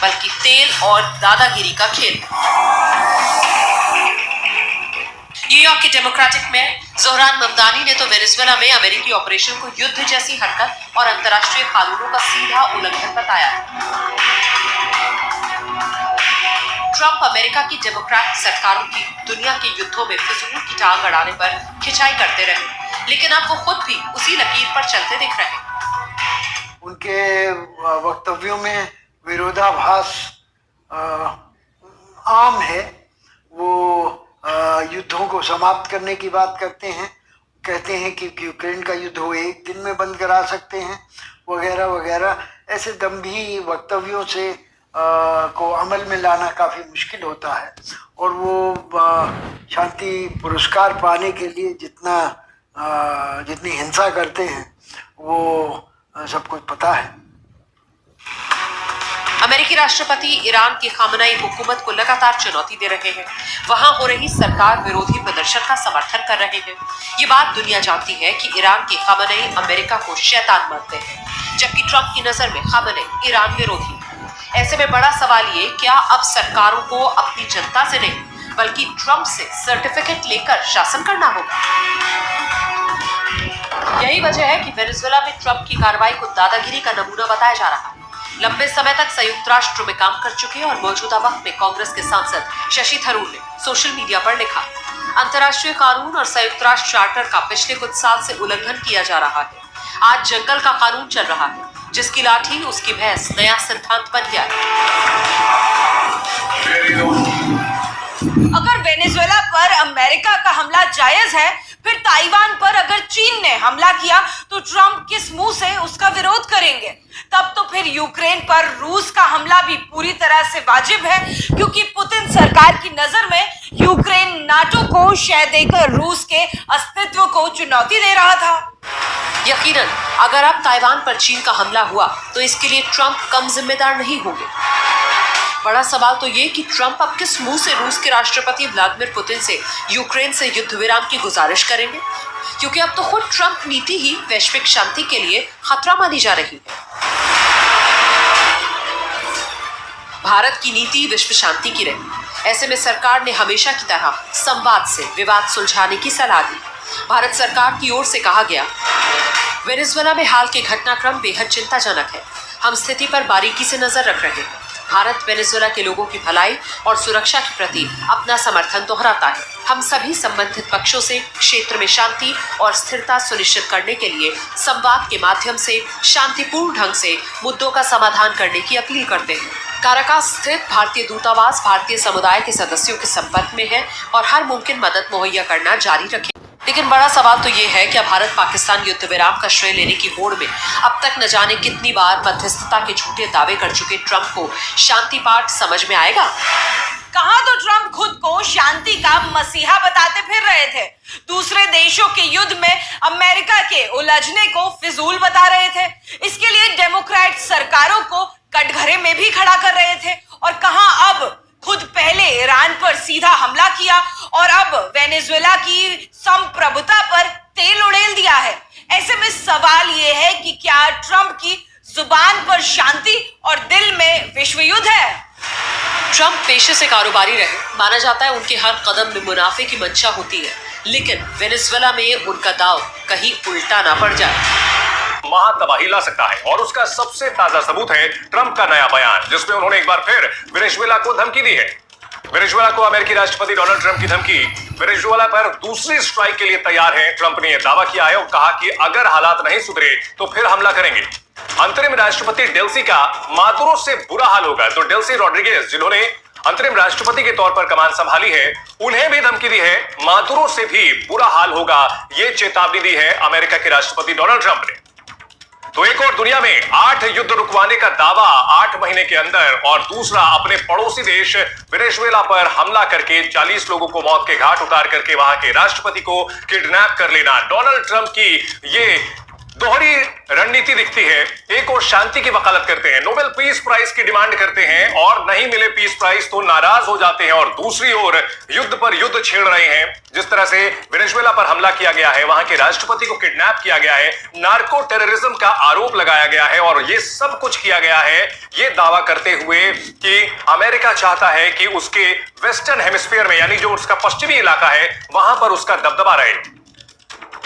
बल्कि तेल और दादागिरी का खेल। न्यूयॉर्क के डेमोक्रेटिक मेयर जोहरान ममदानी ने तो वेनेजुएला में अमेरिकी ऑपरेशन को युद्ध जैसी हरकत और अंतर्राष्ट्रीय कानूनों का सीधा उल्लंघन बताया। ट्रंप अमेरिका की डेमोक्रेट सरकारों की दुनिया के युद्धों में फिजूल की टांग अड़ाने पर खिंचाई करते रहे, लेकिन अब वो खुद भी उसी लकीर पर चलते दिख रहे हैं। उनके वक्तव्यों में विरोधाभास आम है। वो युद्धों को समाप्त करने की बात करते हैं, कहते हैं कि यूक्रेन का युद्ध वो एक दिन में बंद करा सकते हैं, वगैरह वगैरह। ऐसे दम्भी वक्तव्यों से को अमल में लाना काफ़ी मुश्किल होता है, और वो शांति पुरस्कार पाने के लिए जितनी हिंसा करते हैं वो सब कुछ पता है। अमेरिकी राष्ट्रपति ईरान की खामनेई हुकूमत को लगातार चुनौती दे रहे हैं। वहां हो रही सरकार विरोधी प्रदर्शन का समर्थन कर रहे हैं। ये बात दुनिया जानती है कि ईरान के खामनेई अमेरिका को शैतान मानते हैं, जबकि ट्रंप की नजर में खामनेई ईरान विरोधी। ऐसे में बड़ा सवाल ये, क्या अब सरकारों को अपनी जनता से नहीं बल्कि ट्रंप से सर्टिफिकेट लेकर शासन करना होगा? यही वजह है कि वेनेजुएला में ट्रंप की कार्रवाई को दादागिरी का नमूना बताया जा रहा है। लंबे समय तक संयुक्त राष्ट्र में काम कर चुके और मौजूदा वक्त में कांग्रेस के सांसद शशि थरूर ने सोशल मीडिया पर लिखा, अंतर्राष्ट्रीय कानून और संयुक्त राष्ट्र चार्टर का पिछले कुछ साल से उल्लंघन किया जा रहा है। आज जंगल का कानून चल रहा है, जिसकी लाठी उसकी भैंस नया सिद्धांत बन गया है। अगर वेनेजुएला पर अमेरिका का हमला जायज है, फिर ताइवान पर अगर चीन ने हमला किया तो ट्रंप किस मुंह से उसका विरोध करेंगे? तब तो फिर यूक्रेन पर रूस का हमला भी पूरी तरह से वाजिब है, क्योंकि पुतिन सरकार की नजर में यूक्रेन नाटो को शह देकर रूस के अस्तित्व को चुनौती दे रहा था। यकीनन अगर अब ताइवान पर चीन का हमला हुआ तो इसके लिए ट्रंप कम जिम्मेदार नहीं होंगे। बड़ा सवाल तो ये कि ट्रंप अब किस मुंह से रूस के राष्ट्रपति व्लादिमीर पुतिन से यूक्रेन से युद्ध विराम की गुजारिश करेंगे, क्योंकि अब तो खुद ट्रंप नीति ही वैश्विक शांति के लिए खतरा मानी जा रही है। भारत की नीति विश्व शांति की रही। ऐसे में सरकार ने हमेशा की तरह संवाद से विवाद सुलझाने की सलाह दी। भारत सरकार की ओर से कहा गया, वेनेजुएला में हाल के घटनाक्रम बेहद चिंताजनक है। हम स्थिति पर बारीकी से नजर रख रहे हैं। भारत वेनेजुएला के लोगों की भलाई और सुरक्षा के प्रति अपना समर्थन दोहराता है। हम सभी संबंधित पक्षों से क्षेत्र में शांति और स्थिरता सुनिश्चित करने के लिए संवाद के माध्यम से शांतिपूर्ण ढंग से मुद्दों का समाधान करने की अपील करते हैं। काराकास स्थित भारतीय दूतावास भारतीय समुदाय के सदस्यों के संपर्क में है और हर मुमकिन मदद मुहैया करना जारी रखे। लेकिन बड़ा सवाल तो ये है कि भारत पाकिस्तान युद्ध विराम का श्रेय लेने की होड़ में अब तक न जाने कितनी बार मध्यस्थता के झूठे दावे कर चुके ट्रंप को शांति पाठ समझ में आएगा? कहां तो ट्रंप खुद को शांति का मसीहा बताते फिर रहे थे, दूसरे देशों के युद्ध में अमेरिका के उलझने को फिजूल बता रहे थे। इसके लिए डेमोक्रेट सरकारों को कटघरे में भी खड़ा कर रहे थे, और कहां अब खुद पहले ईरान पर सीधा हमला किया और अब वेनेजुएला की संप्रभुता पर तेल उड़ेल दिया है। ऐसे में सवाल यह है कि क्या ट्रंप की जुबान पर शांति और दिल में विश्व युद्ध है? ट्रंप पेशे से कारोबारी रहे, माना जाता है उनके हर कदम में मुनाफे की मंशा होती है, लेकिन वेनेजुएला में उनका दाव कहीं उल्टा ना पड़ जाए। महातबाही ला सकता है, और उसका सबसे ताजा सबूत है ट्रंप का नया बयान, जिसमें उन्होंने एक बार फिर वेनेजुएला को धमकी दी है। वेनेजुएला को अमेरिकी राष्ट्रपति डोनाल्ड ट्रंप की धमकी। वेनेजुएला पर दूसरी स्ट्राइक के लिए तैयार है। ट्रंप ने यह दावा किया है और कहा कि अगर हालात नहीं सुधरे तो फिर हमला करेंगे। अंतरिम राष्ट्रपति डेल्सी का मादुरो से बुरा हाल होगा तो डेल्सी रॉड्रिगेज, जिन्होंने अंतरिम राष्ट्रपति के तौर पर कमान संभाली है, उन्हें भी धमकी दी है। मादुरो से भी बुरा हाल होगा, यह चेतावनी दी है अमेरिका के राष्ट्रपति डोनाल्ड ट्रंप ने। तो एक और दुनिया में 8 युद्ध रुकवाने का दावा 8 महीने के अंदर, और दूसरा अपने पड़ोसी देश वेनेजुएला पर हमला करके 40 लोगों को मौत के घाट उतार करके वहां के राष्ट्रपति को किडनैप कर लेना। डोनाल्ड ट्रंप की ये दोहरी रणनीति दिखती है। एक और शांति की वकालत करते हैं, नोबेल पीस प्राइज की डिमांड करते हैं और नहीं मिले पीस प्राइज तो नाराज हो जाते हैं, और दूसरी ओर युद्ध पर युद्ध छेड़ रहे हैं। जिस तरह से वेनेजुएला पर हमला किया गया है, वहां के राष्ट्रपति को किडनैप किया गया है, नार्को टेररिज्म का आरोप लगाया गया है, और ये सब कुछ किया गया है ये दावा करते हुए कि अमेरिका चाहता है कि उसके वेस्टर्न हेमिस्फीयर में, यानी जो उसका पश्चिमी इलाका है, वहां पर उसका दबदबा रहे।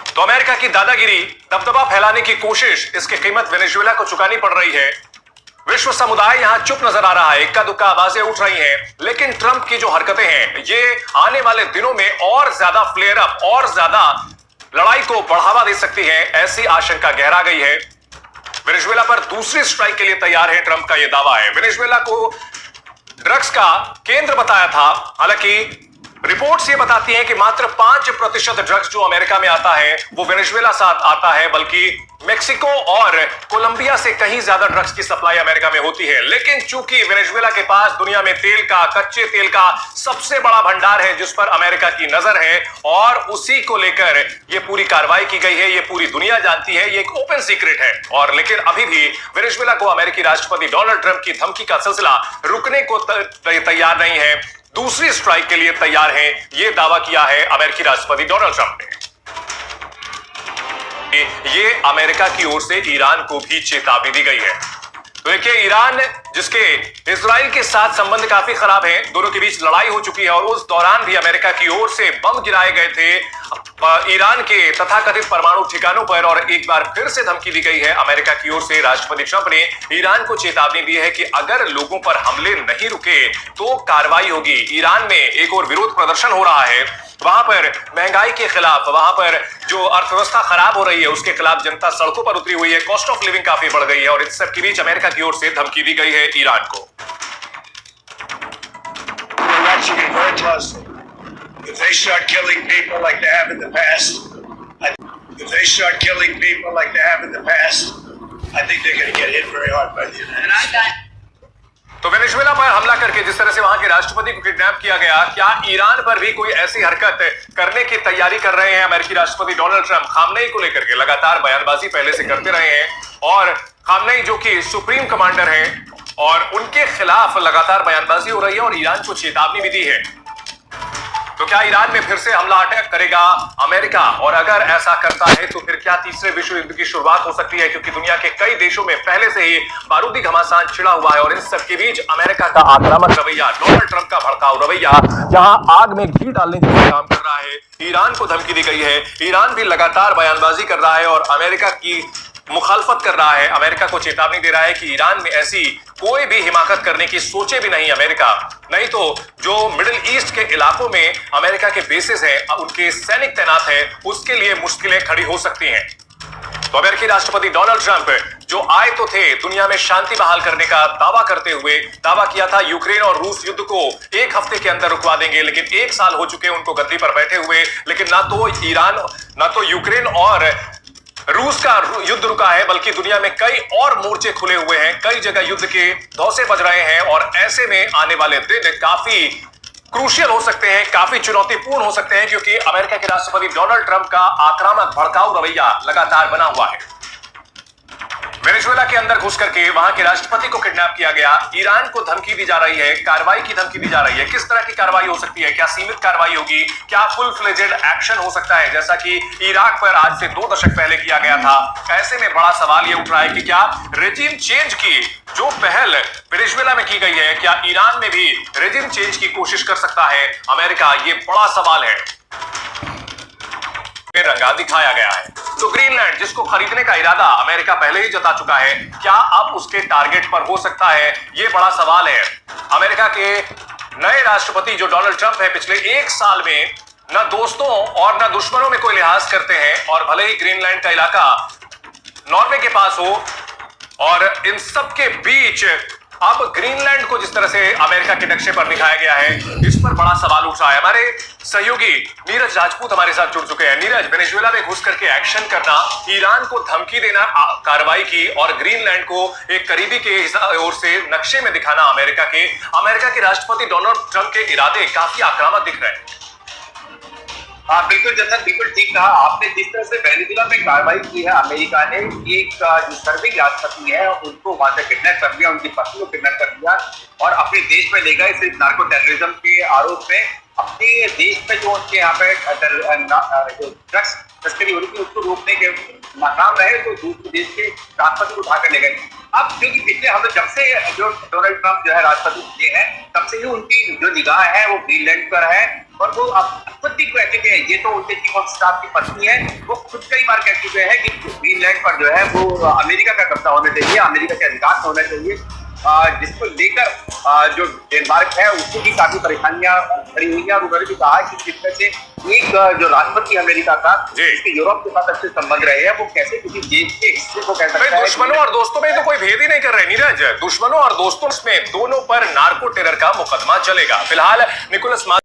तो अमेरिका की दादागिरी, दबदबा फैलाने की कोशिश, इसकी कीमत वेनेजुएला को चुकानी पड़ रही है। विश्व समुदाय यहां चुप नजर आ रहा है, इक्का दुक्का आवाजें उठ रही हैं, लेकिन ट्रंप की जो हरकतें हैं ये आने वाले दिनों में और ज्यादा फ्लेयर अप, और ज्यादा लड़ाई को बढ़ावा दे सकती है, ऐसी आशंका गहरा गई है। वेनेजुएला पर दूसरी स्ट्राइक के लिए तैयार है, ट्रंप का यह दावा है। वेनेजुएला को ड्रग्स का केंद्र बताया था, हालांकि रिपोर्ट्स ये बताती हैं कि मात्र 5% ड्रग्स जो अमेरिका में आता है वो वेनेजुएला से आता है, बल्कि मेक्सिको और कोलंबिया से कहीं ज्यादा ड्रग्स की सप्लाई अमेरिका में होती है। लेकिन चूंकि वेनेजुएला के पास दुनिया में तेल का, कच्चे तेल का सबसे बड़ा भंडार है जिस पर अमेरिका की नजर है, और उसी को लेकर ये पूरी कार्रवाई की गई है, ये पूरी दुनिया जानती है, ये एक ओपन सीक्रेट है। और लेकिन अभी भी वेनेजुएला को अमेरिकी राष्ट्रपति डोनाल्ड ट्रंप की धमकी का सिलसिला रुकने को तैयार नहीं है, दूसरी स्ट्राइक के लिए तैयार है, यह दावा किया है अमेरिकी राष्ट्रपति डोनाल्ड ट्रंप ने। ये अमेरिका की ओर से ईरान को भी चेतावनी दी गई है। तो देखिए, ईरान जिसके इजराइल के साथ संबंध काफी खराब है, दोनों के बीच लड़ाई हो चुकी है, और उस दौरान भी अमेरिका की ओर से बम गिराए गए थे ईरान के तथाकथित परमाणु ठिकानों पर, और एक बार फिर से धमकी दी गई है अमेरिका की ओर से। राष्ट्रपति ट्रंप ने ईरान को चेतावनी दी है कि अगर लोगों पर हमले नहीं रुके तो कार्रवाई होगी। ईरान में एक और विरोध प्रदर्शन हो रहा है, वहां पर महंगाई के खिलाफ, वहां पर जो अर्थव्यवस्था खराब हो रही है उसके खिलाफ जनता सड़कों पर उतरी हुई है, कॉस्ट ऑफ लिविंग काफी बढ़ गई है, और इस सब के बीच अमेरिका की ओर से धमकी दी गई है ईरान को। If they start killing people like they have in the past, I think they're going to get hit very hard by the United States. तो वेनेजुएला पर हमला करके जिस तरह से वहां के राष्ट्रपति को किडनैप किया गया, क्या ईरान पर भी कोई ऐसी हरकत करने की तैयारी कर रहे हैं अमेरिकी राष्ट्रपति डोनाल्ड ट्रंप? खामनेई को लेकर के लगातार बयानबाजी पहले से करते रहे हैं, और खामनेई जो कि सुप्रीम कमांडर हैं, और उनके खिलाफ लगातार बयानबाजी हो रही है, और ईरान को चेतावनी भी दी है। तो क्या ईरान में फिर से हमला अटैक करेगा अमेरिका? और अगर ऐसा करता है तो फिर क्या तीसरे विश्व युद्ध की शुरुआत हो सकती है? क्योंकि दुनिया के कई देशों में पहले से ही बारूदी घमासान छिड़ा हुआ है, और इन सब के बीच अमेरिका का आक्रामक रवैया, डोनाल्ड ट्रंप का भड़काऊ रवैया, जहां आग में घी डालने जैसा काम कर रहा है। ईरान को धमकी दी गई है, ईरान भी लगातार बयानबाजी कर रहा है और अमेरिका की मुखालफत कर रहा है, अमेरिका को चेतावनी दे रहा है कि ईरान में ऐसी कोई भी हिमाकत करने की सोचे भी नहीं अमेरिका, नहीं तो जो मिडिल ईस्ट के इलाकों में अमेरिका के बेसेस हैं, उनके सैनिक तैनात हैं, उसके लिए मुश्किलें खड़ी हो सकती हैं। तो अमेरिकी राष्ट्रपति डोनाल्ड ट्रंप जो आए तो थे दुनिया में शांति बहाल करने का दावा करते हुए, दावा किया था यूक्रेन और रूस युद्ध को 1 हफ्ते के अंदर रुकवा देंगे, लेकिन 1 साल हो चुके उनको गद्दी पर बैठे हुए, लेकिन ना तो ईरान, ना तो यूक्रेन और रूस का युद्ध रुका है, बल्कि दुनिया में कई और मोर्चे खुले हुए हैं, कई जगह युद्ध के धौंसे बज रहे हैं, और ऐसे में आने वाले दिन काफी क्रूशियल हो सकते हैं, काफी चुनौतीपूर्ण हो सकते हैं, क्योंकि अमेरिका के राष्ट्रपति डोनाल्ड ट्रंप का आक्रामक भड़काऊ रवैया लगातार बना हुआ है। वेनेजुएला के अंदर घुस करके वहां के राष्ट्रपति को किडनैप किया गया, ईरान को धमकी दी जा रही है, कार्रवाई की धमकी दी जा रही है। किस तरह की कार्रवाई हो सकती है? क्या सीमित कार्रवाई होगी? क्या फुल फ्लेजेड एक्शन हो सकता है, जैसा कि इराक पर आज से 2 दशक पहले किया गया था? ऐसे में बड़ा सवाल यह उठ रहा है कि क्या रेजिम चेंज की जो पहल वेनेजुएला में की गई है, क्या ईरान में भी रेजिम चेंज की कोशिश कर सकता है अमेरिका? ये बड़ा सवाल है। रंगा दिखाया गया है। तो ग्रीनलैंड जिसको खरीदने का इरादा अमेरिका पहले ही जता चुका है, क्या अब उसके टारगेट पर हो सकता है? यह बड़ा सवाल है। अमेरिका के नए राष्ट्रपति जो डोनाल्ड ट्रंप है, पिछले 1 साल में न दोस्तों और न दुश्मनों में कोई लिहाज करते हैं, और भले ही ग्रीनलैंड का इलाका नॉर्वे के पास हो, और इन सब के बीच अब ग्रीनलैंड को जिस तरह से अमेरिका के नक्शे पर दिखाया गया है, इस पर बड़ा सवाल उठ रहा है। हमारे सहयोगी नीरज राजपूत हमारे साथ जुड़ चुके हैं। नीरज, वेनेजुएला में घुस करके एक्शन करना, ईरान को धमकी देना कार्रवाई की, और ग्रीनलैंड को एक करीबी के ओर से नक्शे में दिखाना अमेरिका के राष्ट्रपति डोनाल्ड ट्रंप के इरादे काफी आक्रामक दिख रहे हैं। हाँ बिल्कुल जैसा बिल्कुल ठीक कहा आपने। जिस तरह से वेनेजुएला में कार्रवाई की है अमेरिका ने, एक जो सर्बिक राष्ट्रपति है उनको वहां से किडनैप कर दिया, उनकी पत्नी को किडनैप कर दिया और अपने देश में ले गए सिर्फ नार्को टेररिज्म के आरोप में। अपने देश में जो उनके यहाँ पे जो ड्रग्स तस्करी हो रही थी उसको रोकने के नाकाम रहे तो दूसरे देश के राष्ट्रपति को उठाकर ले गए। अब क्योंकि पिछले हम जब से जो डोनाल्ड ट्रंप जो है राष्ट्रपति बने हैं तब से ही उनकी जो निगाह है वो ग्रीनलैंड पर है और वो अब खुद भी कह चुके हैं, ये तो उनके चीफ ऑफ स्टाफ की पत्नी है, वो खुद कई बार कह चुके हैं कि ग्रीनलैंड पर जो है वो अमेरिका का कब्जा होना चाहिए, अमेरिका के अधिकार होना चाहिए, जिसको लेकर जो डेनमार्क है उसको भी काफी परेशानियां खड़ी हुई हैं। और उन्होंने भी कहा कि जिस तरह से एक जो राष्ट्रपति अमेरिका का जिसके यूरोप के साथ अच्छे संबंध रहे हैं वो कैसे किसी देश के हिस्से को कह सकता है। दुश्मनों और दोस्तों में तो कोई भेद ही नहीं कर रहे नीरज। दुश्मनों और दोस्तों में दोनों पर नार्को टेरर का मुकदमा चलेगा। फिलहाल निकोलस